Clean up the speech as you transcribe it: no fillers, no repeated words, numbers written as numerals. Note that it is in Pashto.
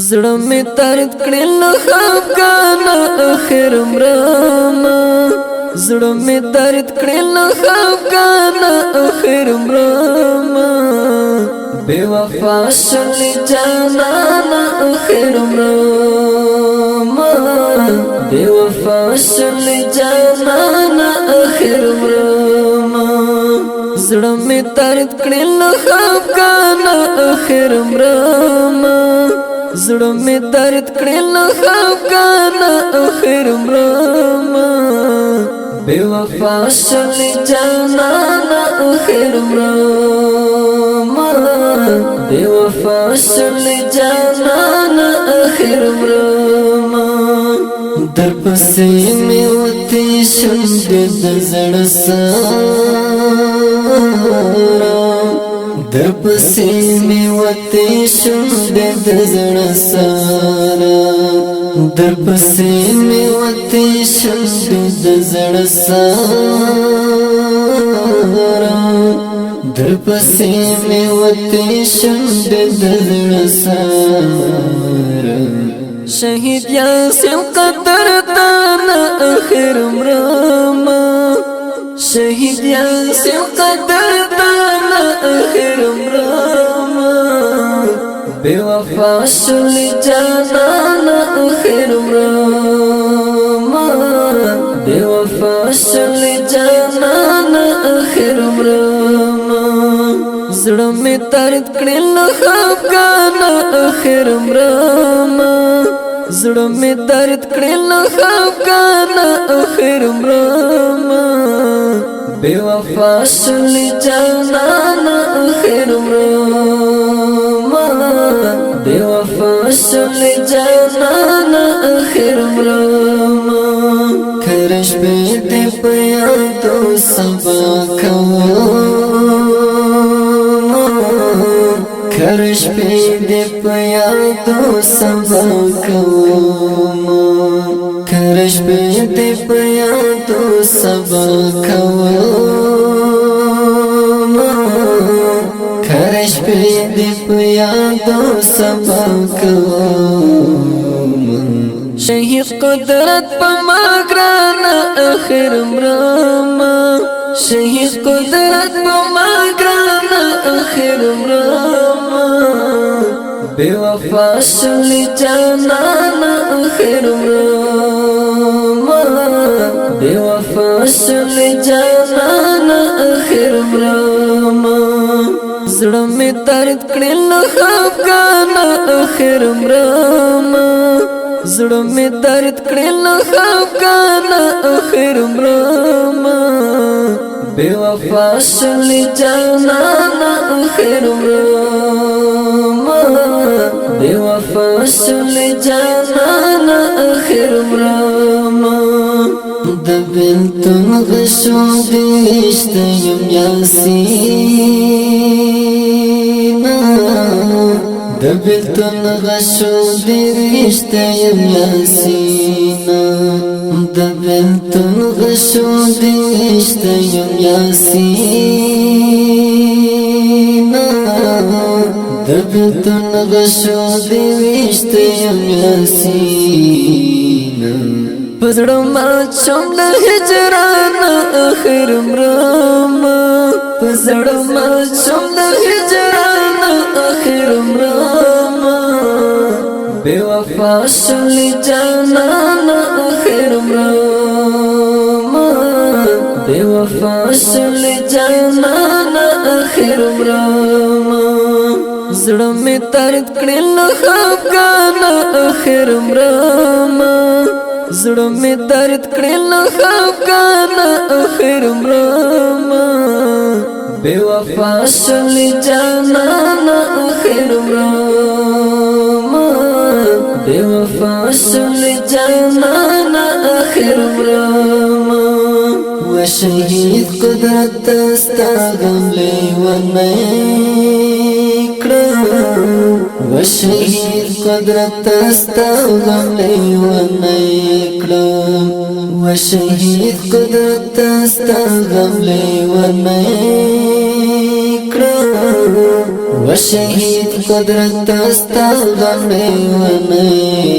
زړه می درد کړي له خفګان اخر مرما زړه می درد کړي له خفګان اخر مرما بے وفا شلی جانان اخر مرما بے وفا شلی جانان اخر مرما زړه می درد کړي له خفګان اخر مرما زړه می درد کړي له خفګان اخر مرما بے وفا شلی جانان اخر مرما بے وفا شلی جانان اخر مرما در پسې می وتی شند د زړه سره در پسې می وتی شند د زړه سره در پسې می وتی شند د زړه سره در پسې می وتی شند د زړه سره شهید یاسین قدر تان اخر مرما شهید یاسین قدر تان اخر مرما بے وفا شلی جانان اخر مرما بے وفا شلی جانان اخر مرما زړه می درد کړي له خفګان اخر مرما زړه می درد کړي له خفګان اخر مرما بے وفا شلی جانان اخر مرما بے وفا شلی جانان اخر مرما کرش به دې په یادو سبا کرش په دې په یادو سبا کوم کرش په دې په یادو سبا کوم کرش په دې په یادو سبا کوم شهید قدرت په ماګران اخر مرما شهید قدرت په ماګران اخر مرما بے وفا شلی جانان اخر مرما بے وفا شلی جانان اخر مرما زړه می درد کړي له خفګان اخر مرما زړه می درد کړي له خفګان اخر مرما بے وفا شلی جانان اخر مرما بے وفا شلی جانان اخر مرما د بنتون غشو دیشت یم یاسینا د بنتون غشو دیشت یم یاسینا د بنتون غشو دیشت یم یاسینا د بنتون غشو دیشت یم یاسینا پزړه ما چوم د هجران اخر مرما پزړه ما چوم د هجران اخر مرما بے وفا شلی جانان اخر مرما بے وفا شلی جانان اخر مرما زړه می درد کړي له خفګان اخر مرما زړه می درد کړي له خفګان اخر مرما بے وفا شلی جانان اخر مرما بے وفا شلی جانان اخر مرما و شهید قدرت استا غم لیونی و شهید قدرت استا غم لیونی و شهید قدرت استا غم لیونی و شهید قدرت استا لمړی ونی